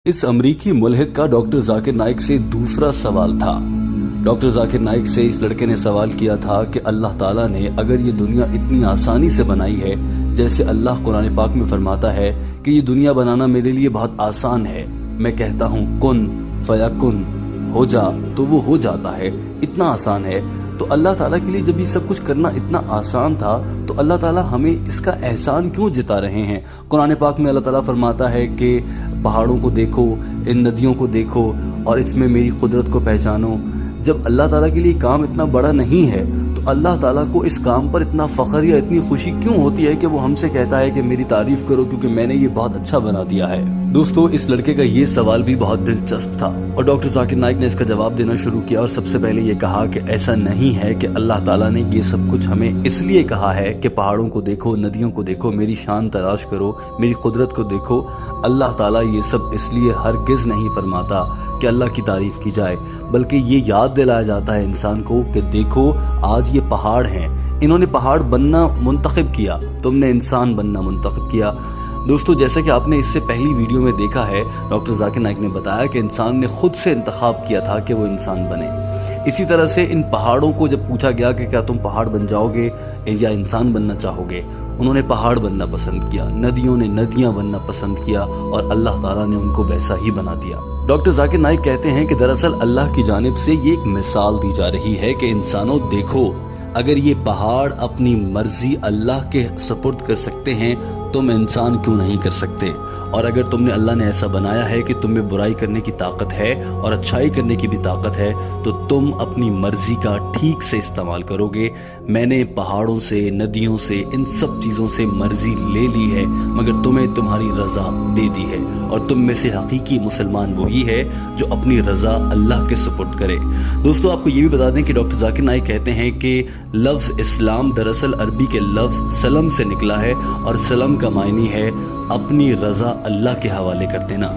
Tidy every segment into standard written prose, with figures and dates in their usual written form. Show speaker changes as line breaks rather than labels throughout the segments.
इस अमरीकी मुल्हिद का डॉक्टर जाकिर नाइक से दूसरा सवाल था। डॉक्टर जाकिर नाइक से इस लड़के ने सवाल किया था कि अल्लाह ताला ने अगर ये दुनिया इतनी आसानी से बनाई है, जैसे अल्लाह कुरान पाक में फरमाता है कि ये दुनिया बनाना मेरे लिए बहुत आसान है, मैं कहता हूँ कुन फयकुन, हो जा तो वो हो जाता है, इतना आसान है, तो अल्लाह ताला के लिए जब ये सब कुछ करना इतना आसान था तो अल्लाह ताला हमें इसका एहसान क्यों जता रहे हैं। कुरान पाक में अल्लाह ताला फरमाता है कि पहाड़ों को देखो, इन नदियों को देखो और इसमें मेरी कुदरत को पहचानो। जब अल्लाह ताला के लिए काम इतना बड़ा नहीं है तो अल्लाह ताला को इस काम पर इतना फ़ख्र या इतनी खुशी क्यों होती है कि वो हमसे कहता है कि मेरी तारीफ़ करो क्योंकि मैंने ये बहुत अच्छा बना दिया है। दोस्तों, इस लड़के का ये सवाल भी बहुत दिलचस्प था और डॉक्टर जाकिर नाइक ने इसका जवाब देना शुरू किया और सबसे पहले ये कहा कि ऐसा नहीं है कि अल्लाह ताला ने ये सब कुछ हमें इसलिए कहा है कि पहाड़ों को देखो, नदियों को देखो, मेरी शान तलाश करो, मेरी कुदरत को देखो। अल्लाह ताला ये सब इसलिए हरगिज़ नहीं फरमाता कि अल्लाह की तारीफ़ की जाए, बल्कि ये याद दिलाया जाता है इंसान को कि देखो आज ये पहाड़ हैं, इन्होंने पहाड़ बनना मुंतखब किया, तुमने इंसान बनना मुंतखब किया। दोस्तों, जैसा कि आपने इससे पहली वीडियो में देखा है, डॉक्टर जाकिर नाइक ने बताया कि इंसान ने खुद से इंतखाब किया था कि वो इंसान बने। इसी तरह से इन पहाड़ों को जब पूछा गया कि क्या तुम पहाड़ बन जाओगे या इंसान बनना चाहोगे, उन्होंने पहाड़ बनना पसंद किया, नदियों ने नदियां बनना पसंद किया और अल्लाह ताला ने उनको वैसा ही बना दिया। डॉक्टर जाकिर नाइक कहते हैं कि दरअसल अल्लाह की जानिब से ये एक मिसाल दी जा रही है कि इंसानों देखो, अगर ये पहाड़ अपनी मर्जी अल्लाह के सुपुर्द कर सकते हैं, तुम इंसान क्यों नहीं कर सकते। और अगर तुमने अल्लाह ने ऐसा बनाया है कि तुम में बुराई करने की ताकत है और अच्छाई करने की भी ताकत है, तो तुम अपनी मर्जी का ठीक से इस्तेमाल करोगे। मैंने पहाड़ों से, नदियों से, इन सब चीज़ों से मर्जी ले ली है, मगर तुम्हें तुम्हारी रज़ा दे दी है और तुम में से हकीकी मुसलमान वही है जो अपनी रज़ा अल्लाह के सुपुर्द करे। दोस्तों, आपको ये भी बता दें कि डॉक्टर जाकिर नाइक कहते हैं कि लफ्ज़ इस्लाम दरअसल अरबी के लफ्ज़ सलम से निकला है और सलम का मायने है अपनी रज़ा अल्लाह के हवाले कर देना।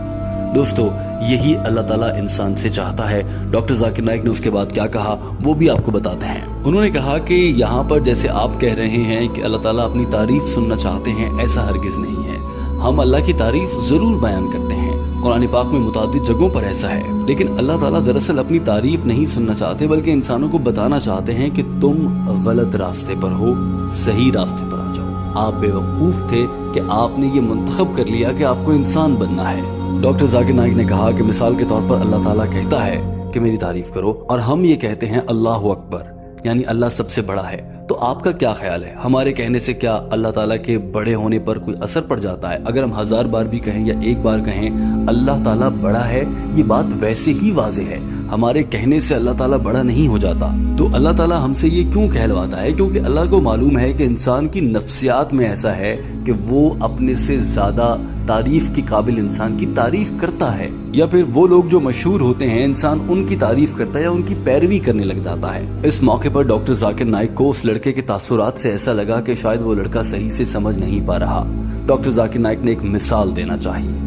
दोस्तों, यही अल्लाह ताला इंसान से चाहता है। डॉक्टर जाकिर नाइक ने उसके बाद क्या कहा वो भी आपको बताते हैं। उन्होंने कहा कि यहाँ पर जैसे आप कह रहे हैं कि अल्लाह ताला अपनी तारीफ सुनना चाहते हैं, ऐसा हरगिज़ नहीं है। हम अल्लाह की तारीफ ज़रूर बयान करते हैं, कुरान पाक में मुतादिद जगहों पर ऐसा है, लेकिन अल्लाह ताला दरअसल अपनी तारीफ नहीं सुनना चाहते, बल्कि इंसानों को बताना चाहते हैं कि तुम गलत रास्ते पर हो, सही रास्ते पर आ जाओ। आप बेवकूफ़ थे कि आपने ये मुंतखब कर लिया कि आपको इंसान बनना है। डॉक्टर जाकिर नाइक ने कहा कि मिसाल के तौर पर अल्लाह ताला कहता है कि मेरी तारीफ करो और हम ये कहते हैं अल्लाह अकबर, यानी अल्लाह सबसे बड़ा है। तो आपका क्या ख्याल है, हमारे कहने से क्या अल्लाह ताला के बड़े होने पर कोई असर पड़ जाता है? अगर हम 1000 बार भी कहें या एक बार कहें अल्लाह ताला बड़ा है, ये बात वैसे ही वाज़ेह है, हमारे कहने से अल्लाह ताला बड़ा नहीं हो जाता। तो अल्लाह ताला हमसे ये क्यों कहलवाता है? क्योंकि अल्लाह को मालूम है कि इंसान की नफ्सियात में ऐसा है कि वो अपने से ज़्यादा तारीफ के काबिल इंसान की तारीफ करता है, या फिर वो लोग जो मशहूर होते हैं इंसान उनकी तारीफ करता है या उनकी पैरवी करने लग जाता है। इस मौके पर डॉक्टर जाकिर नाइक को उस लड़के के तासुरात से ऐसा लगा कि शायद वो लड़का सही से समझ नहीं पा रहा। डॉक्टर जाकिर नाइक ने एक मिसाल देना चाहिए।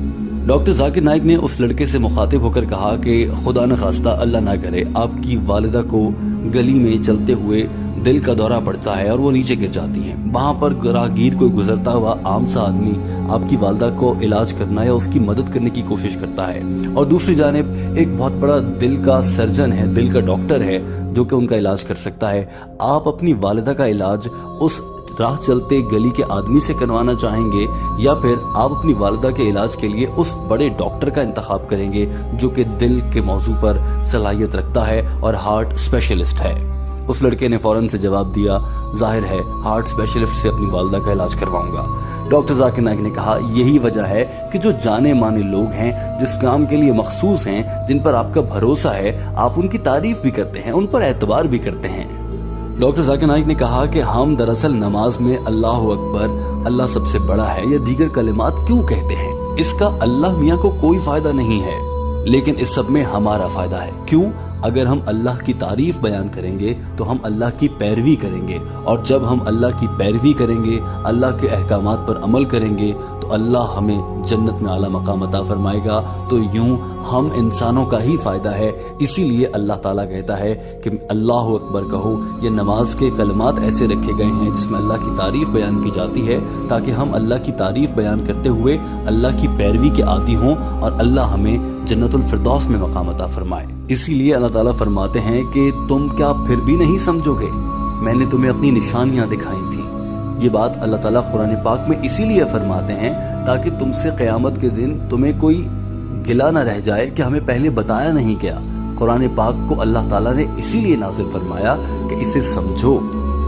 डॉक्टर जाकिर नाइक ने उस लड़के से मुखातिब होकर कहा कि खुदा न खास्ता, अल्लाह ना करे, आपकी वालिदा को गली में चलते हुए दिल का दौरा पड़ता है और वो नीचे गिर जाती हैं। वहाँ पर राहगीर कोई गुजरता हुआ आम सा आदमी आपकी वालिदा को इलाज करना या उसकी मदद करने की कोशिश करता है, और दूसरी जानिब एक बहुत बड़ा दिल का सर्जन है, दिल का डॉक्टर है जो कि उनका इलाज कर सकता है। आप अपनी वालिदा का इलाज उस राह चलते गली के आदमी से करवाना चाहेंगे, या फिर आप अपनी वालिदा के इलाज के लिए उस बड़े डॉक्टर का इंतखाब करेंगे जो कि दिल के मौजू पर सलाहियत रखता है और हार्ट स्पेशलिस्ट है? उस लड़के ने फौरन से जवाब दिया, जाहिर है हार्ट स्पेशलिस्ट से अपनी वालिदा का इलाज करवाऊंगा। डॉक्टर जाकिर नाइक ने कहा, यही वजह है कि जो जाने माने लोग हैं, जिस काम के लिए मखसूस हैं, जिन पर आपका भरोसा है, आप उनकी तारीफ भी करते हैं, उन पर एतबार भी करते हैं। डॉक्टर जाकिर नाइक ने कहा कि हम दरअसल नमाज में अल्लाह अकबर, अल्लाह सबसे बड़ा है या दीगर कलिमात क्यों कहते हैं, इसका अल्लाह मियाँ को कोई फायदा नहीं है, लेकिन इस सब में हमारा फायदा है। क्यों? اگر ہم اللہ کی تعریف بیان کریں گے تو ہم اللہ کی پیروی کریں گے، اور جب ہم اللہ کی پیروی کریں گے، اللہ کے احکامات پر عمل کریں گے تو اللہ ہمیں جنت میں اعلیٰ مقام عطا فرمائے گا۔ تو یوں ہم انسانوں کا ہی فائدہ ہے، اسی لیے اللہ تعالیٰ کہتا ہے کہ اللہ اکبر کہو۔ یہ نماز کے کلمات ایسے رکھے گئے ہیں جس میں اللہ کی تعریف بیان کی جاتی ہے تاکہ ہم اللہ کی تعریف بیان کرتے ہوئے اللہ کی پیروی کے عادی ہوں اور اللہ ہمیں جنت الفردوس میں مقام عطا فرمائے۔ اسی لیے اللہ تعالیٰ فرماتے ہیں کہ تم کیا پھر بھی نہیں سمجھو گے؟ میں نے تمہیں اپنی نشانیاں دکھائی تھیں۔ یہ بات اللہ تعالیٰ قرآن پاک میں اسی لیے فرماتے ہیں تاکہ تم سے قیامت کے دن تمہیں کوئی گلہ نہ رہ جائے کہ ہمیں پہلے بتایا نہیں گیا۔ قرآن پاک کو اللہ تعالیٰ نے اسی لیے نازل فرمایا کہ اسے سمجھو۔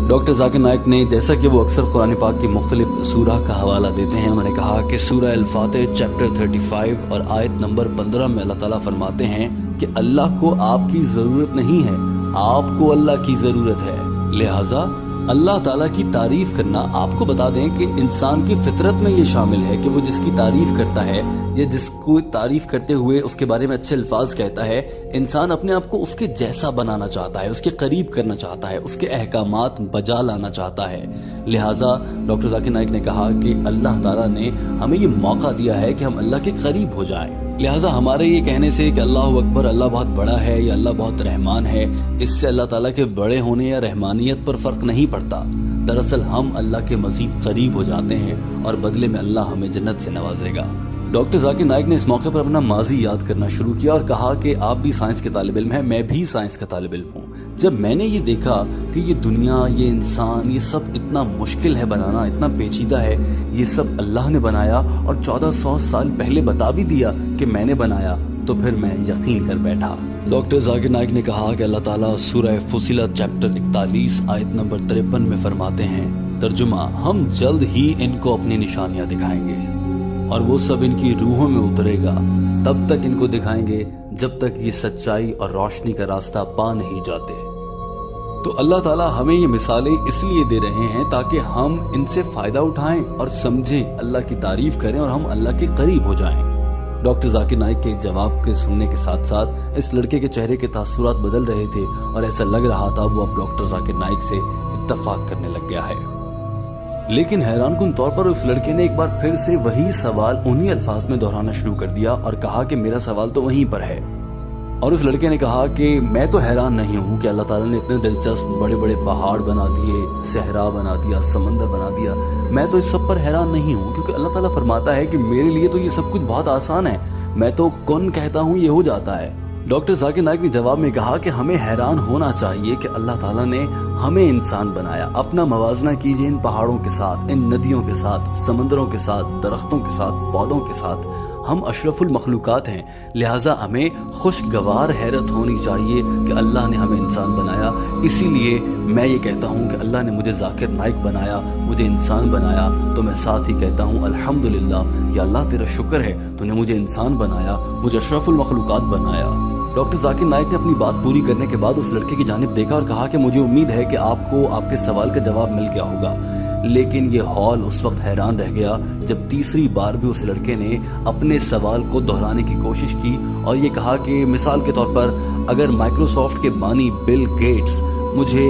ڈاکٹر ذاکر نائک نے، جیسا کہ وہ اکثر قرآن پاک کی مختلف سورہ کا حوالہ دیتے ہیں، انہوں نے کہا کہ سورہ الفاتح چیپٹر 35 اور آیت نمبر 15 میں اللہ تعالیٰ فرماتے ہیں کہ اللہ کو آپ کی ضرورت نہیں ہے، آپ کو اللہ کی ضرورت ہے۔ لہٰذا اللہ تعالیٰ کی تعریف کرنا، آپ کو بتا دیں کہ انسان کی فطرت میں یہ شامل ہے کہ وہ جس کی تعریف کرتا ہے یا جس کو تعریف کرتے ہوئے اس کے بارے میں اچھے الفاظ کہتا ہے، انسان اپنے آپ کو اس کے جیسا بنانا چاہتا ہے، اس کے قریب کرنا چاہتا ہے، اس کے احکامات بجا لانا چاہتا ہے۔ لہٰذا ڈاکٹر ذاکر نائک نے کہا کہ اللہ تعالیٰ نے ہمیں یہ موقع دیا ہے کہ ہم اللہ کے قریب ہو جائیں۔ لہٰذا ہمارے یہ کہنے سے کہ اللہ اکبر، اللہ بہت بڑا ہے یا اللہ بہت رحمان ہے، اس سے اللہ تعالیٰ کے بڑے ہونے یا رحمانیت پر فرق نہیں پڑتا۔ دراصل ہم اللہ کے مزید قریب ہو جاتے ہیں اور بدلے میں اللہ ہمیں جنت سے نوازے گا۔ ڈاکٹر ذاکر نائک نے اس موقع پر اپنا ماضی یاد کرنا شروع کیا اور کہا کہ آپ بھی سائنس کے طالب علم ہیں، میں بھی سائنس کا طالب علم ہوں۔ جب میں نے یہ دیکھا کہ یہ دنیا، یہ انسان، یہ سب اتنا مشکل ہے بنانا، اتنا پیچیدہ ہے، یہ سب اللہ نے بنایا اور 1400 سال پہلے بتا بھی دیا کہ میں نے بنایا، تو پھر میں یقین کر بیٹھا۔ ڈاکٹر ذاکر نائک نے کہا کہ اللہ تعالیٰ سورہ فصلت چیپٹر 41 آیت نمبر 53 میں فرماتے ہیں، ترجمہ: ہم جلد ہی ان کو اپنی نشانیاں دکھائیں گے اور وہ سب ان کی روحوں میں اترے گا، تب تک ان کو دکھائیں گے جب تک یہ سچائی اور روشنی کا راستہ پا نہیں جاتے۔ تو اللہ تعالیٰ ہمیں یہ مثالیں اس لیے دے رہے ہیں تاکہ ہم ان سے فائدہ اٹھائیں اور سمجھیں، اللہ کی تعریف کریں اور ہم اللہ کے قریب ہو جائیں۔ ڈاکٹر ذاکر نائک کے جواب کے سننے کے ساتھ ساتھ اس لڑکے کے چہرے کے تاثرات بدل رہے تھے اور ایسا لگ رہا تھا وہ اب ڈاکٹر ذاکر نائک سے اتفاق کرنے لگ گیا ہے۔ لیکن حیران کن طور پر اس لڑکے نے ایک بار پھر سے وہی سوال انہی الفاظ میں دہرانا شروع کر دیا اور کہا کہ میرا سوال تو وہیں پر ہے۔ اور اس لڑکے نے کہا کہ میں تو حیران نہیں ہوں کہ اللہ تعالیٰ نے اتنے دلچسپ بڑے بڑے پہاڑ بنا دیے، صحرا بنا دیا، سمندر بنا دیا، میں تو اس سب پر حیران نہیں ہوں، کیونکہ اللہ تعالیٰ فرماتا ہے کہ میرے لیے تو یہ سب کچھ بہت آسان ہے، میں تو کن کہتا ہوں یہ ہو جاتا ہے۔ ڈاکٹر ذاکر نائک نے جواب میں کہا کہ ہمیں حیران ہونا چاہیے کہ اللہ تعالیٰ نے ہمیں انسان بنایا۔ اپنا موازنہ کیجئے ان پہاڑوں کے ساتھ، ان ندیوں کے ساتھ، سمندروں کے ساتھ، درختوں کے ساتھ، پودوں کے ساتھ۔ ہم اشرف المخلوقات ہیں، لہٰذا ہمیں خوشگوار حیرت ہونی چاہیے کہ اللہ نے ہمیں انسان بنایا۔ اسی لیے میں یہ کہتا ہوں کہ اللہ نے مجھے ذاکر نائک بنایا، مجھے انسان بنایا، تو میں ساتھ ہی کہتا ہوں الحمدللہ، یا اللہ تیرا شکر ہے تو نے مجھے انسان بنایا، مجھے اشرف المخلوقات بنایا۔ ڈاکٹر ذاکر نائک نے اپنی بات پوری کرنے کے بعد اس لڑکے کی جانب دیکھا اور کہا کہ مجھے امید ہے کہ آپ کو آپ کے سوال کا جواب مل گیا ہوگا۔ لیکن یہ ہال اس وقت حیران رہ گیا جب تیسری بار بھی اس لڑکے نے اپنے سوال کو دہرانے کی کوشش کی اور یہ کہا کہ مثال کے طور پر اگر مائکروسافٹ کے بانی بل گیٹس مجھے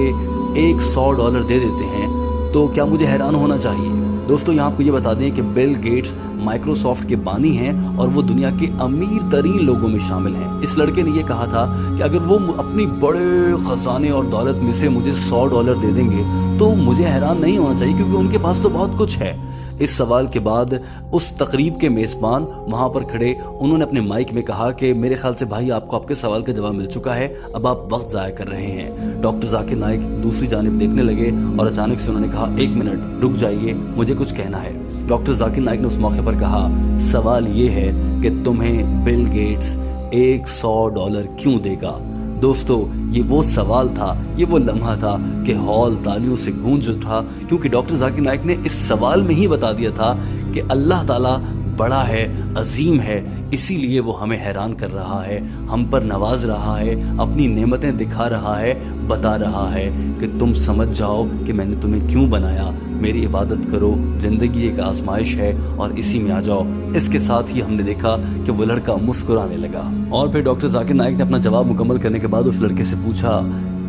$100 دے دیتے ہیں تو کیا مجھے حیران ہونا چاہیے؟ دوستو یہاں آپ کو یہ بتا دیں کہ بل گیٹس مائکروسافٹ کے بانی ہیں اور وہ دنیا کے امیر ترین لوگوں میں شامل ہیں۔ اس لڑکے نے یہ کہا تھا کہ اگر وہ اپنی بڑے خزانے اور دولت میں سے مجھے $100 دے دیں گے تو مجھے حیران نہیں ہونا چاہیے، کیونکہ ان کے پاس تو بہت کچھ ہے۔ اس سوال کے بعد اس تقریب کے میزبان وہاں پر کھڑے انہوں نے اپنے مائک میں کہا کہ میرے خیال سے بھائی آپ کو آپ کے سوال کا جواب مل چکا ہے، اب آپ وقت ضائع کر رہے ہیں۔ ڈاکٹر ذاکر نائک دوسری جانب دیکھنے لگے اور اچانک سے انہوں نے کہا 1 منٹ رک جائیے، مجھے کچھ کہنا ہے۔ ڈاکٹر ذاکر نائک نے اس موقع پر کہا سوال یہ ہے کہ تمہیں بل گیٹس $100 کیوں دے گا؟ دوستو یہ وہ سوال تھا، یہ وہ لمحہ تھا کہ ہال تالیوں سے گونج اٹھا، کیونکہ ڈاکٹر ذاکر نائک نے اس سوال میں ہی بتا دیا تھا کہ اللہ تعالیٰ बड़ा है, अजीम है, इसीलिए वो हमें हैरान कर रहा है, हम पर नवाज रहा है, अपनी नेमतें दिखा रहा है, बता रहा है कि तुम समझ जाओ कि मैंने तुम्हें क्यों बनाया, मेरी इबादत करो, ज़िंदगी एक आजमाइश है और इसी में आ जाओ। इसके साथ ही हमने देखा कि वो लड़का मुस्कुराने लगा। और फिर डॉक्टर जाकिर नाइक ने अपना जवाब मुकम्मल करने के बाद उस लड़के से पूछा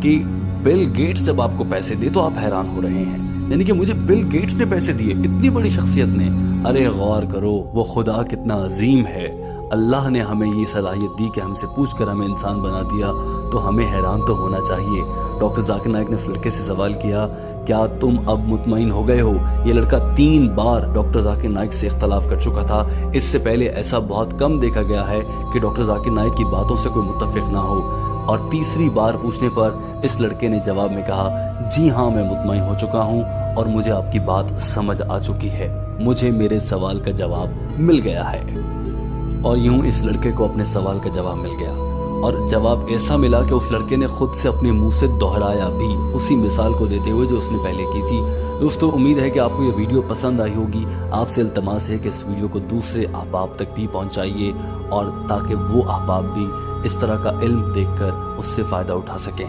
कि बिल गेट्स जब आपको पैसे दे तो आप हैरान हो रहे हैं, यानी कि मुझे बिल गेट्स ने पैसे दिए, इतनी बड़ी शख्सियत ने। अरे गौर करो, वो खुदा कितना अजीम है। अल्लाह ने हमें ये सलाहियत दी कि हमसे पूछकर हमें इंसान बना दिया, तो हमें हैरान तो होना चाहिए। डॉक्टर जाकिर नाइक ने उस लड़के से सवाल किया, क्या तुम अब मुतमईन हो गए हो? ये लड़का 3 बार डॉक्टर जाकिर नाइक से इख्तलाफ कर चुका था। इससे पहले ऐसा बहुत कम देखा गया है कि डॉक्टर जाकिर नाइक की बातों से कोई मुत्तफिक ना हो। और तीसरी बार पूछने पर इस लड़के ने जवाब में कहा, जी हाँ, मैं मुतमईन हो चुका हूँ और मुझे आपकी बात समझ आ चुकी है, मुझे मेरे सवाल का जवाब मिल गया है। और यूं इस लड़के को अपने सवाल का जवाब मिल गया, और जवाब ऐसा मिला कि उस लड़के ने खुद से अपने मुंह से दोहराया भी, उसी मिसाल को देते हुए जो उसने पहले की थी। दोस्तों, उम्मीद है कि आपको ये वीडियो पसंद आई होगी। आपसे इल्तमास है कि इस वीडियो को दूसरे अहबाब तक भी पहुंचाइए, और ताकि वो अहबाब भी इस तरह का इल्म देखकर उससे फ़ायदा उठा सकें।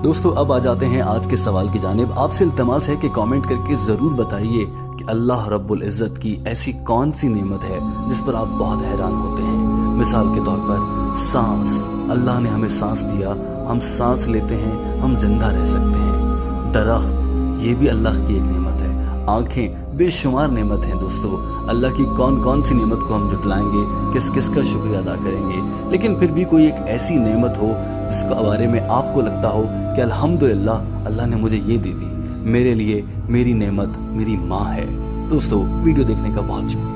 दोस्तों, अब आ जाते हैं आज के सवाल की जानिब। आपसे इल्तमास है कि कमेंट करके ज़रूर बताइए कि अल्लाह रब्बुल इज़्ज़त की ऐसी कौन सी नेमत है जिस पर आप बहुत हैरान होते हैं। मिसाल के तौर पर सांस, अल्लाह ने हमें सांस दिया, हम सांस लेते हैं, हम जिंदा रह सकते हैं। दरख्त, ये भी अल्लाह की एक नेमत है। आँखें, बेशुमार नेमत हैं। दोस्तों, अल्लाह की कौन कौन सी नेमत को हम जुटलाएंगे, किस किस का शुक्रिया अदा करेंगे, लेकिन फिर भी कोई एक ऐसी नेमत हो जिसके बारे में आपको लगता हो कि अल्हम्दुलिल्लाह, अल्लाह ने मुझे ये दे दी, मेरे लिए मेरी नेमत मेरी माँ है। दोस्तों, वीडियो देखने का बहुत शुक्रिया।